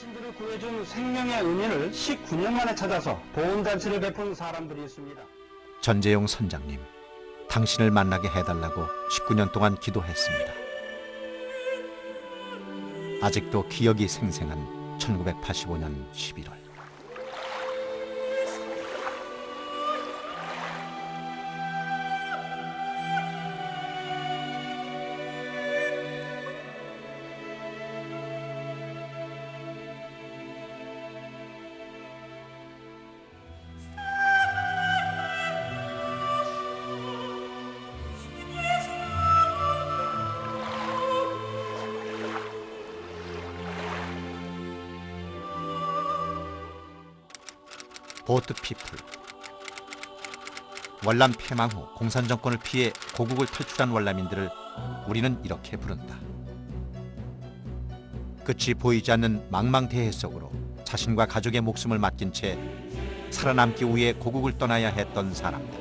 자신들을 구해준 생명의 은인을 19년 만에 찾아서 보험잔치를 베푼 사람들이 있습니다. 전재용 선장님, 당신을 만나게 해달라고 19년 동안 기도했습니다. 아직도 기억이 생생한 1985년 11월. 보트피플. 월남 폐망 후 공산정권을 피해 고국을 탈출한 월남인들을 우리는 이렇게 부른다. 끝이 보이지 않는 망망대해 속으로 자신과 가족의 목숨을 맡긴 채 살아남기 위해 고국을 떠나야 했던 사람들.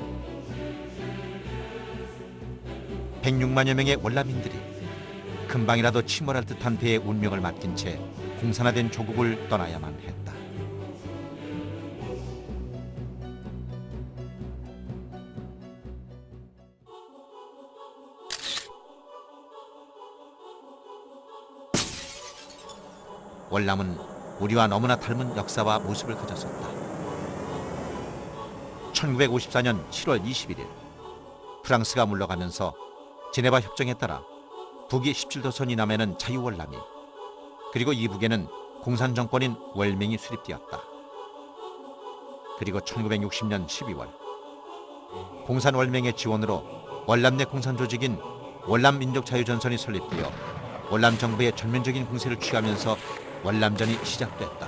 106만여 명의 월남인들이 금방이라도 침몰할 듯한 배의 운명을 맡긴 채 공산화된 조국을 떠나야만 했다. 월남은 우리와 너무나 닮은 역사와 모습을 가졌었다. 1954년 7월 21일 프랑스가 물러가면서 제네바 협정에 따라 북위 17도선 이남에는 자유월남이, 그리고 이북에는 공산정권인 월맹이 수립되었다. 그리고 1960년 12월 공산월맹의 지원으로 월남 내 공산조직인 월남민족자유전선이 설립되어 월남 정부의 전면적인 공세를 취하면서 월남전이 시작됐다.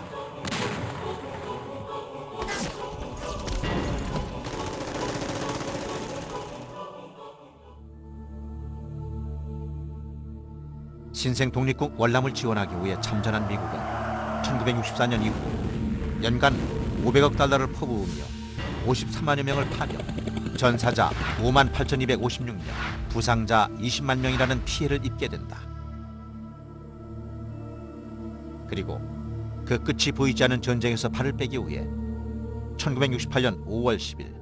신생 독립국 월남을 지원하기 위해 참전한 미국은 1964년 이후 연간 500억 달러를 퍼부으며 53만여 명을 파병, 전사자 58,256명, 부상자 20만 명이라는 피해를 입게 된다. 그리고 그 끝이 보이지 않는 전쟁에서 발을 빼기 위해 1968년 5월 10일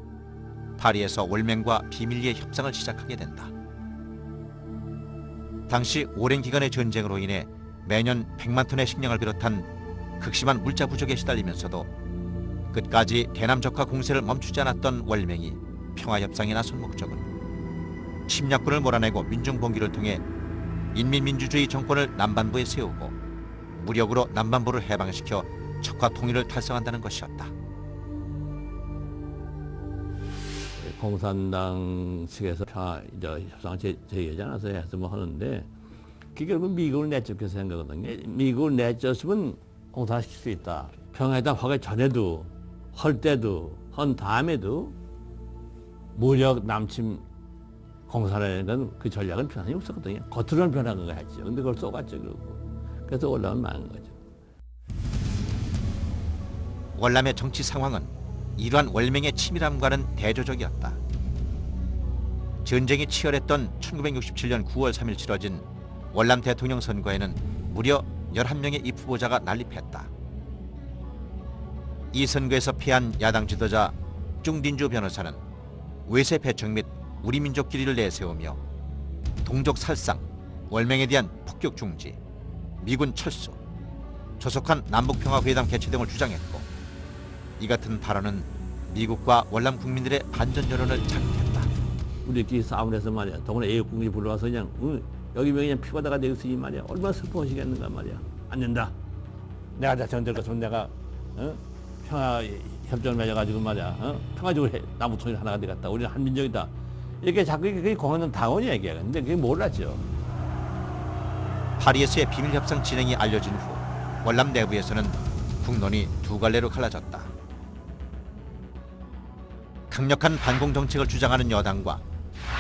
파리에서 월맹과 비밀리에 협상을 시작하게 된다. 당시 오랜 기간의 전쟁으로 인해 매년 100만 톤의 식량을 비롯한 극심한 물자 부족에 시달리면서도 끝까지 대남적화 공세를 멈추지 않았던 월맹이 평화협상에 나선 목적은 침략군을 몰아내고 민중봉기를 통해 인민민주주의 정권을 남반부에 세우고 무력으로 남반부를 해방시켜 적화 통일을 달성한다는 것이었다. 공산당 측에서 협상 제의하지 않아서 했으면 하는데 그게 결국 미국을 내쫓겨서 한 거거든요. 미국을 내쫓으면 공산화시킬 수 있다. 평화회담 하기 전에도 할 때도 한 다음에도 무력 남침 공산화라는 건 그 전략은 변함이 없었거든요. 겉으로는 변한 거 했죠. 근데 그걸 쏘갔죠. 그러고. 그래서 월남은 망한 거죠. 월남의 정치 상황은 이러한 월맹의 치밀함과는 대조적이었다. 전쟁이 치열했던 1967년 9월 3일 치러진 월남 대통령 선거에는 무려 11명의 입 후보자가 난립했다. 이 선거에서 패한 야당 지도자 쭝딘주 변호사는 외세 배척 및 우리 민족 길이를 내세우며 동족 살상, 월맹에 대한 폭격 중지, 미군 철수, 조속한 남북평화회담 개최 등을 주장했고, 이 같은 발언은 미국과 월남 국민들의 반전 여론을 자극했다. 우리끼리 싸움을 해서 말이야. 더구나 애국군이 불러와서 그냥 여기 그냥 피바다가 되겠으니 말이야. 얼마나 슬퍼하시겠는가 말이야. 안 된다. 내가 다 전될 것으면 내가 평화 협정을 맺어가지고 말이야. 평화적으로 남북통일 하나가 되겠다. 우리는 한민족이다. 이렇게 자꾸 그게 공헌은 당원이야 이게. 근데 그게 몰랐죠. 파리에서의 비밀 협상 진행이 알려진 후 월남 내부에서는 국론이 두 갈래로 갈라졌다. 강력한 반공 정책을 주장하는 여당과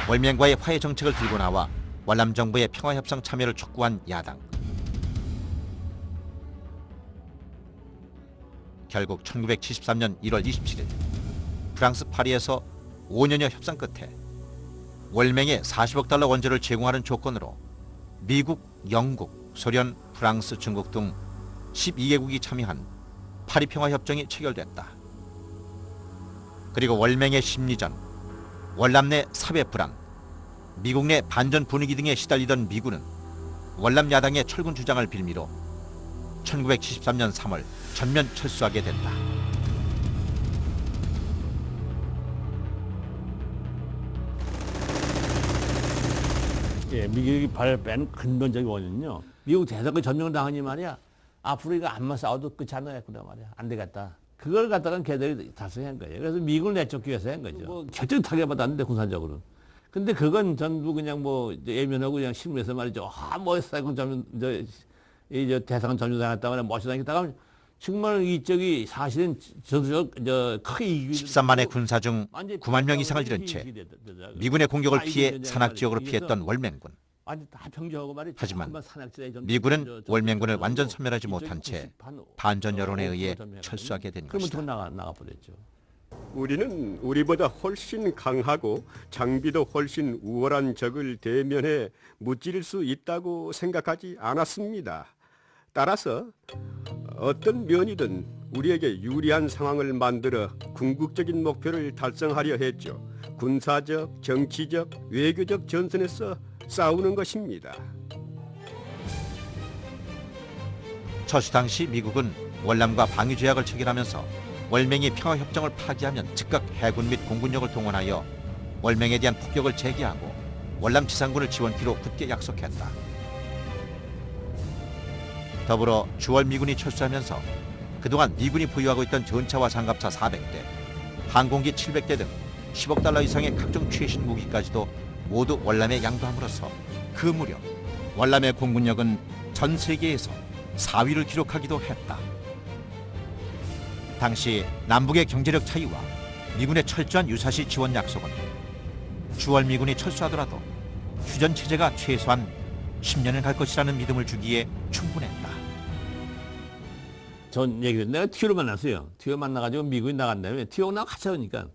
월맹과의 화해 정책을 들고 나와 월남 정부의 평화 협상 참여를 촉구한 야당. 결국 1973년 1월 27일 프랑스 파리에서 5년여 협상 끝에 월맹에 40억 달러 원조를 제공하는 조건으로 미국, 영국, 소련, 프랑스, 중국 등 12개국이 참여한 파리평화협정이 체결됐다. 그리고 월맹의 심리전, 월남 내 사회 불안, 미국 내 반전 분위기 등에 시달리던 미군은 월남 야당의 철군 주장을 빌미로 1973년 3월 전면 철수하게 됐다. 예, 미국이 발을 뺀 근본적인 원인은요. 미국 대사가 점령당하니 말이야. 앞으로 이거 안만 싸워도 끝이 안 나겠구나 말이야. 안 되겠다. 그걸 갖다가 걔들이 달성한 거예요. 그래서 미국을 내쫓기 위해서 한 거죠. 뭐 결정 타격받았는데 군사적으로. 근데 그건 전부 그냥 뭐 예면하고 그냥 신문에서 말이죠. 뭐 사이공 점령 저 대상은 점령당했다 말이야. 멋있다니까 정말 이쪽이 사실은 저 크게 이기고 13만의 군사 중 9만 명 이상을 잃은 채 미군의 공격을 피해 산악 지역으로 피했던 월맹군. 하지만 미군은 월맹군을 완전 섬멸하지 못한 채 반전 여론에 의해 철수하게 된 것이다. 나가버렸죠. 우리는 우리보다 훨씬 강하고 장비도 훨씬 우월한 적을 대면해 무찌를 수 있다고 생각하지 않았습니다. 따라서 어떤 면이든 우리에게 유리한 상황을 만들어 궁극적인 목표를 달성하려 했죠. 군사적, 정치적, 외교적 전선에서 싸우는 것입니다. 철수 당시 미국은 월남과 방위 조약을 체결하면서 월맹이 평화협정을 파기하면 즉각 해군 및 공군력을 동원하여 월맹에 대한 폭격을 재개하고 월남 지상군을 지원키로 굳게 약속했다. 더불어 주월 미군이 철수하면서 그동안 미군이 보유하고 있던 전차와 장갑차 400대, 항공기 700대 등 10억 달러 이상의 각종 최신 무기까지도 모두 월남에 양도함으로써 그 무렵 월남의 공군력은 전 세계에서 4위를 기록하기도 했다. 당시 남북의 경제력 차이와 미군의 철저한 유사시 지원 약속은 주월 미군이 철수하더라도 휴전 체제가 최소한 10년은 갈 것이라는 믿음을 주기에 충분했다. 전 얘기를 내가 티오를 만났어요. 티오 만나가지고 미국이 나간 다음에 티오가 나와 같이 하니까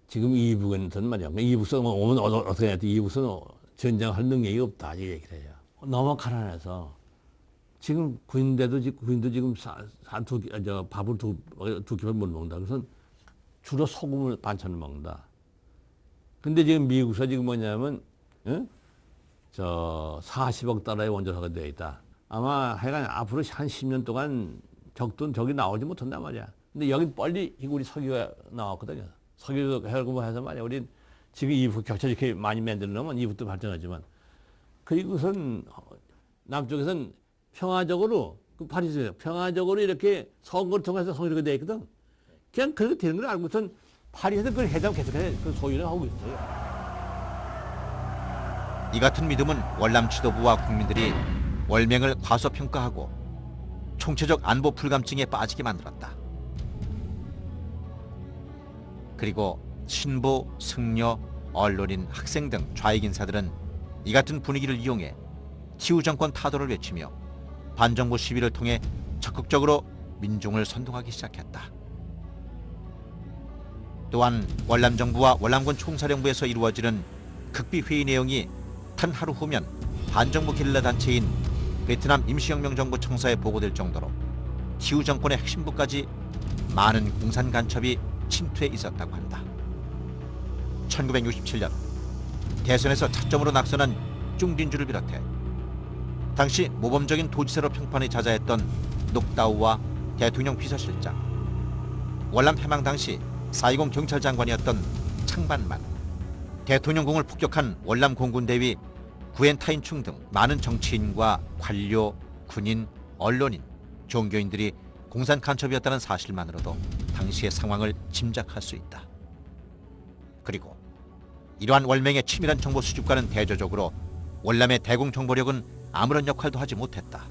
지금 이북은 말이야. 이북선 오면 어떻게 해야 돼? 이북선 전쟁할 능력이 없다 이 얘기를 해요. 너무 가난해서 지금 구인도 지금 밥을 두 끼를 못 먹는다. 그래서 주로 소금을 반찬을 먹는다. 근데 지금 미국서 지금 뭐냐면 40억 달러의 원조사가 되어 있다. 아마 하여간 앞으로 한 10년 동안 적돈 저기 나오지 못한단 말이야. 근데 여기 빨리 우리 석유가 나왔거든요. 석유도 해서 말이야. 우리 지금 이북 격차 이렇게 많이 만들려면 이북도 발전하지만 그리고선 남쪽에선 평화적으로 그 파리에서 평화적으로 이렇게 선거를 통해서 성립이 되어 있거든. 그냥 그렇게 되는 걸 알고선 파리에서 그 회담 계속해서 그 소유를 하고 있어요. 이 같은 믿음은 월남 지도부와 국민들이 월맹을 과소평가하고 총체적 안보 불감증에 빠지게 만들었다. 그리고 신부, 승려, 언론인, 학생 등 좌익 인사들은 이 같은 분위기를 이용해 티우 정권 타도를 외치며 반정부 시위를 통해 적극적으로 민중을 선동하기 시작했다. 또한 월남 정부와 월남군 총사령부에서 이루어지는 극비 회의 내용이 단 하루 후면 반정부 게릴라 단체인 베트남 임시혁명 정부 청사에 보고될 정도로 티우 정권의 핵심부까지 많은 공산 간첩이 침투해 있었다고 한다. 1967년 대선에서 차점으로 낙선한 쭝린주를 비롯해 당시 모범적인 도지사로 평판에 자자했던 녹다우와 대통령 비서실장, 월남 해방 당시 4.20 경찰장관이었던 창반만, 대통령궁을 폭격한 월남 공군대위 구엔타인충 등 많은 정치인과 관료, 군인, 언론인, 종교인들이 공산 간첩이었다는 사실만으로도 당시의 상황을 짐작할 수 있다. 그리고 이러한 월맹의 치밀한 정보 수집과는 대조적으로 월남의 대공 정보력은 아무런 역할도 하지 못했다.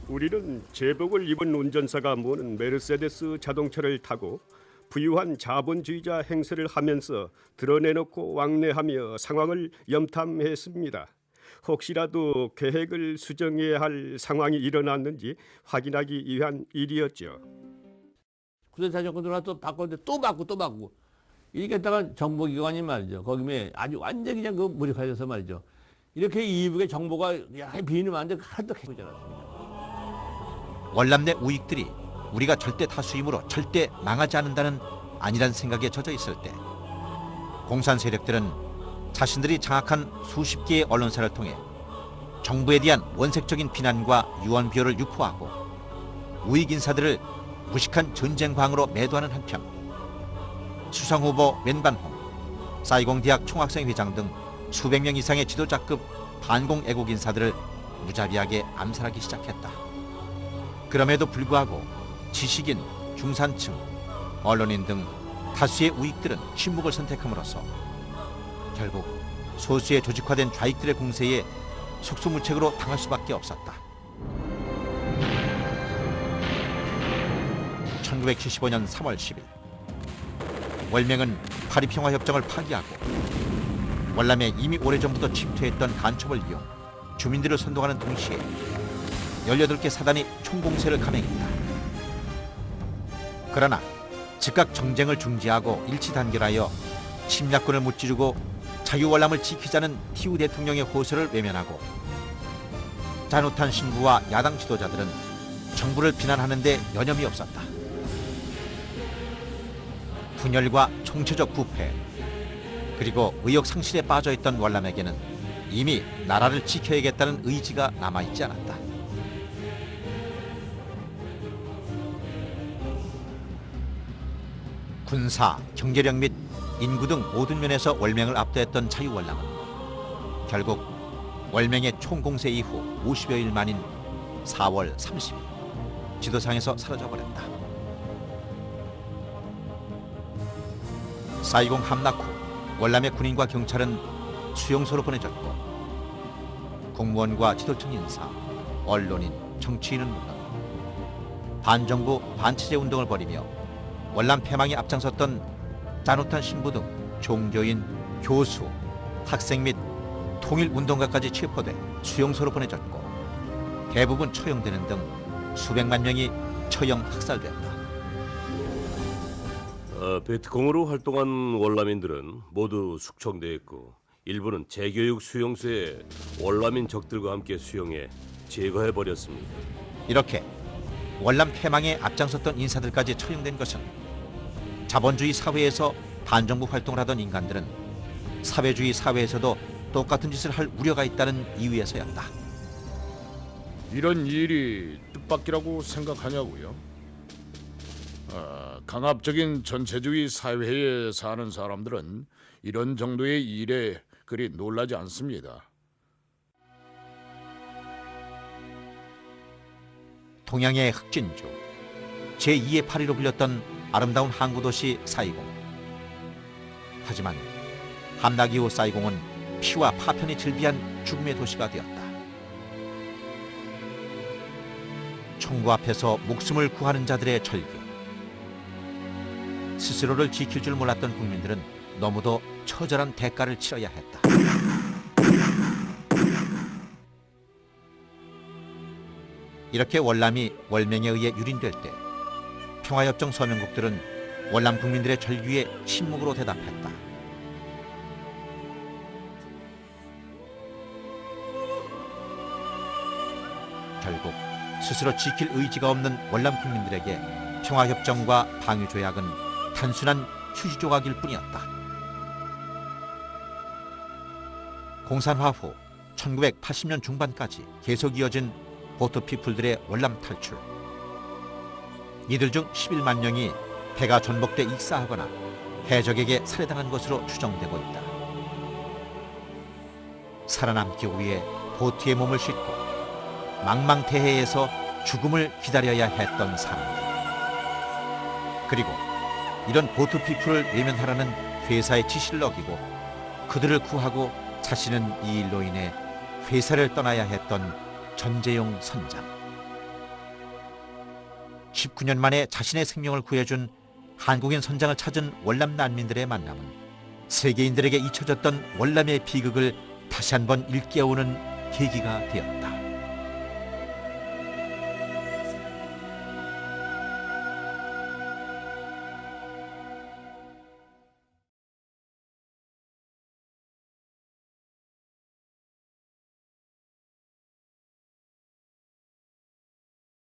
우리는 제복을 입은 운전사가 모는 메르세데스 자동차를 타고 부유한 자본주의자 행세를 하면서 드러내놓고 왕래하며 상황을 염탐했습니다. 혹시라도 계획을 수정해야 할 상황이 일어났는지 확인하기 위한 일이었죠. 군사 정권 들어와 또 바꿨는데 또 바꾸고 이렇게 했다가 정보기관이 말이죠. 거기에 아주 완전히 그냥 그 무력화돼서 말이죠. 이렇게 이북의 정보가 비는 많은데 하나도 해보지 않았습니다. 월남 내 우익들이 우리가 절대 다수이므로 절대 망하지 않는다는 안일한 생각에 젖어 있을 때 공산 세력들은 자신들이 장악한 수십 개의 언론사를 통해 정부에 대한 원색적인 비난과 유언 비어를 유포하고 우익 인사들을 무식한 전쟁광으로 매도하는 한편 수상후보 웬반홍, 사이공 대학 총학생 회장 등 수백 명 이상의 지도자급 반공 애국 인사들을 무자비하게 암살하기 시작했다. 그럼에도 불구하고 지식인, 중산층, 언론인 등 다수의 우익들은 침묵을 선택함으로써 결국 소수의 조직화된 좌익들의 공세에 속수무책으로 당할 수밖에 없었다. 1975년 3월 10일 월명은 파리평화협정을 파기하고 월남에 이미 오래전부터 침투했던 간첩을 이용 주민들을 선동하는 동시에 18개 사단이 총공세를 감행했다. 그러나 즉각 정쟁을 중지하고 일치 단결하여 침략군을 무찌르고 자유월남을 지키자는 티우 대통령의 호소를 외면하고 자누탄 신부와 야당 지도자들은 정부를 비난하는 데 여념이 없었다. 분열과 총체적 부패 그리고 의욕 상실에 빠져있던 월남에게는 이미 나라를 지켜야겠다는 의지가 남아있지 않았다. 군사, 경제력 및 인구 등 모든 면에서 월명을 압도했던 자유월남은 결국 월명의 총공세 이후 50여일 만인 4월 30일 지도상에서 사라져버렸다. 사이공 함락 후 월남의 군인과 경찰은 수용소로 보내졌고 공무원과 지도층 인사, 언론인, 정치인은 물론 반정부, 반체제 운동을 벌이며 월남 패망에 앞장섰던 자누탄 신부 등 종교인, 교수, 학생 및 통일운동가까지 체포돼 수용소로 보내졌고 대부분 처형되는 등 수백만 명이 처형 학살됐다. 베트콩으로 활동한 월남인들은 모두 숙청되었고 일부는 재교육 수용소에 월남인 적들과 함께 수용해 제거해버렸습니다. 이렇게 월남 패망에 앞장섰던 인사들까지 처형된 것은 자본주의 사회에서 반정부 활동을 하던 인간들은 사회주의 사회에서도 똑같은 짓을 할 우려가 있다는 이유에서였다. 이런 일이 뜻밖이라고 생각하냐고요? 강압적인 전체주의 사회에 사는 사람들은 이런 정도의 일에 그리 놀라지 않습니다. 동양의 흑진주, 제2의 파리로 불렸던 아름다운 항구 도시 사이공. 하지만 함락 이후 사이공은 피와 파편이 즐비한 죽음의 도시가 되었다. 총구 앞에서 목숨을 구하는 자들의 절규. 스스로를 지킬 줄 몰랐던 국민들은 너무도 처절한 대가를 치러야 했다. 이렇게 월남이 월명에 의해 유린될 때 평화협정 서명국들은 월남 국민들의 절규에 침묵으로 대답했다. 결국 스스로 지킬 의지가 없는 월남 국민들에게 평화협정과 방위조약은 단순한 휴지 조각일 뿐이었다. 공산화 후 1980년 중반까지 계속 이어진 보트피플들의 월남 탈출. 이들 중 11만 명이 배가 전복돼 익사하거나 해적에게 살해당한 것으로 추정되고 있다. 살아남기 위해 보트에 몸을 싣고 망망대해에서 죽음을 기다려야 했던 사람들. 그리고 이런 보트피플을 외면하라는 회사의 지시를 어기고 그들을 구하고 자신은 이 일로 인해 회사를 떠나야 했던 전재용 선장. 19년 만에 자신의 생명을 구해준 한국인 선장을 찾은 월남 난민들의 만남은 세계인들에게 잊혀졌던 월남의 비극을 다시 한번 일깨우는 계기가 되었다.